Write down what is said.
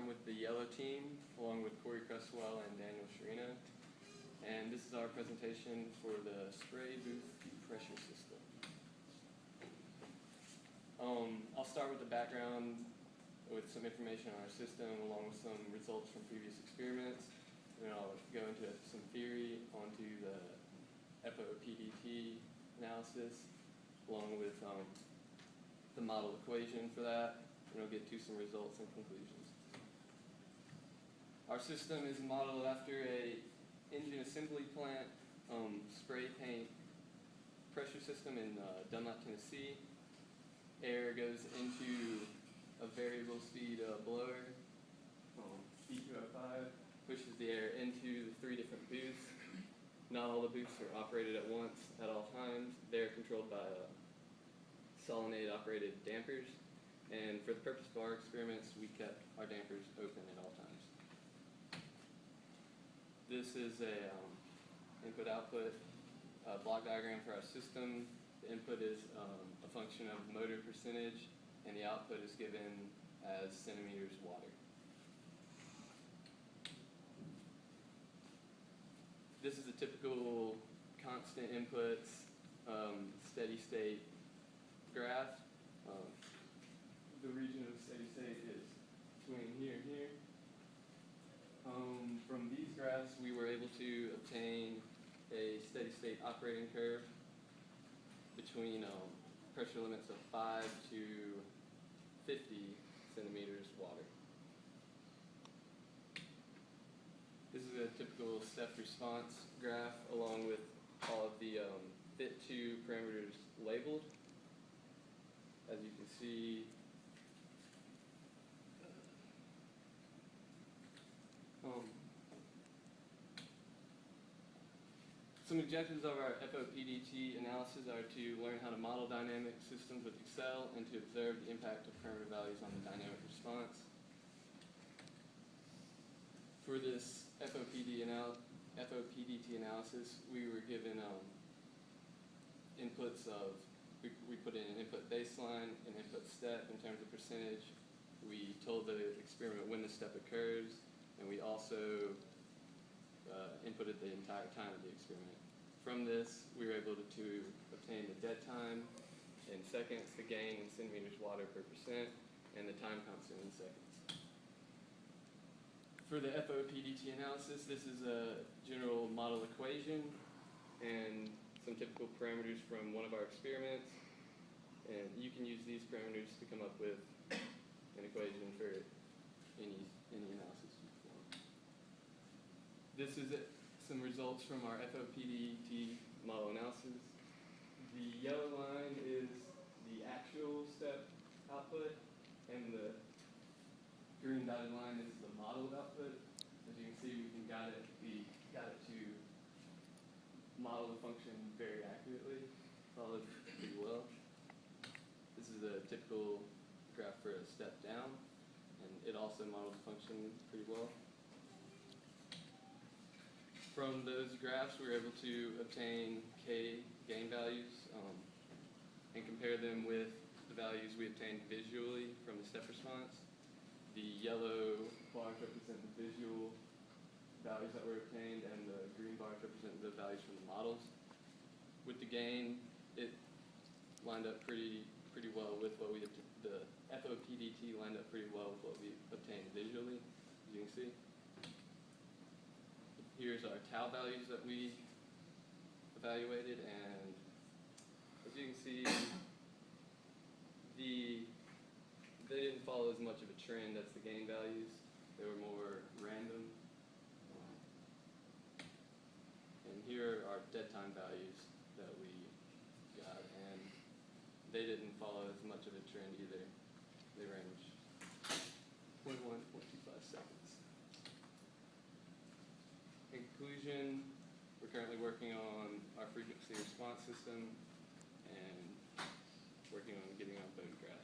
I'm with the yellow team, along with Corey Cresswell and Daniel Sharina. And this is our presentation for the spray booth pressure system. I'll start with the background with some information on our system, along with some results from previous experiments. And then I'll go into some theory onto the FOPDT analysis, along with the model equation for that, and we'll get to some results and conclusions. Our system is modeled after a engine assembly plant spray paint pressure system in Dunlap, Tennessee. Air goes into a variable speed blower, B205, pushes the air into the 3 different booths. Not all the booths are operated at once at all times. They're controlled by solenoid operated dampers, and for the purpose of our experiments, we kept our dampers open at all times. This is a input-output block diagram for our system. The input is a function of motor percentage, and the output is given as centimeters water. This is a typical constant inputs steady state graph. The region of steady state is between here and here. From these graphs, we were able to obtain a steady state operating curve between pressure limits of 5 to 50 centimeters water. This is a typical step response graph, along with all of the fit2 parameters labeled. As you can see, some objectives of our FOPDT analysis are to learn how to model dynamic systems with Excel and to observe the impact of parameter values on the dynamic response. For this FOPDT analysis, we were given inputs of, we put in an input baseline, an input step in terms of percentage. We told the experiment when the step occurs, and we also inputted the entire time of the experiment. From this, we were able to obtain the dead time in seconds, the gain in centimeters water per percent, and the time constant in seconds. For the FOPDT analysis, this is a general model equation and some typical parameters from one of our experiments. And you can use these parameters to come up with an equation for any analysis you want. This is some results from our FOPDT model analysis. The yellow line is the actual step output, and the green dotted line is the modeled output. As you can see, we got it to model the function very accurately, followed pretty well. This is a typical graph for a step down, and it also models the function pretty well. From those graphs, we were able to obtain K gain values and compare them with the values we obtained visually from the step response. The yellow bars represent the visual values that were obtained, and the green bars represent the values from the models. With the gain, it lined up pretty well with what the FOPDT lined up pretty well with what we obtained visually, as you can see. Here's our tau values that we evaluated, and as you can see, they didn't follow as much of a trend as the gain values. They were more random. And here are our dead time values that we got, and they didn't follow as much of a trend either. They range 0.1 to 0.25 seconds. In conclusion, we're currently working on our frequency response system and working on getting on photographs.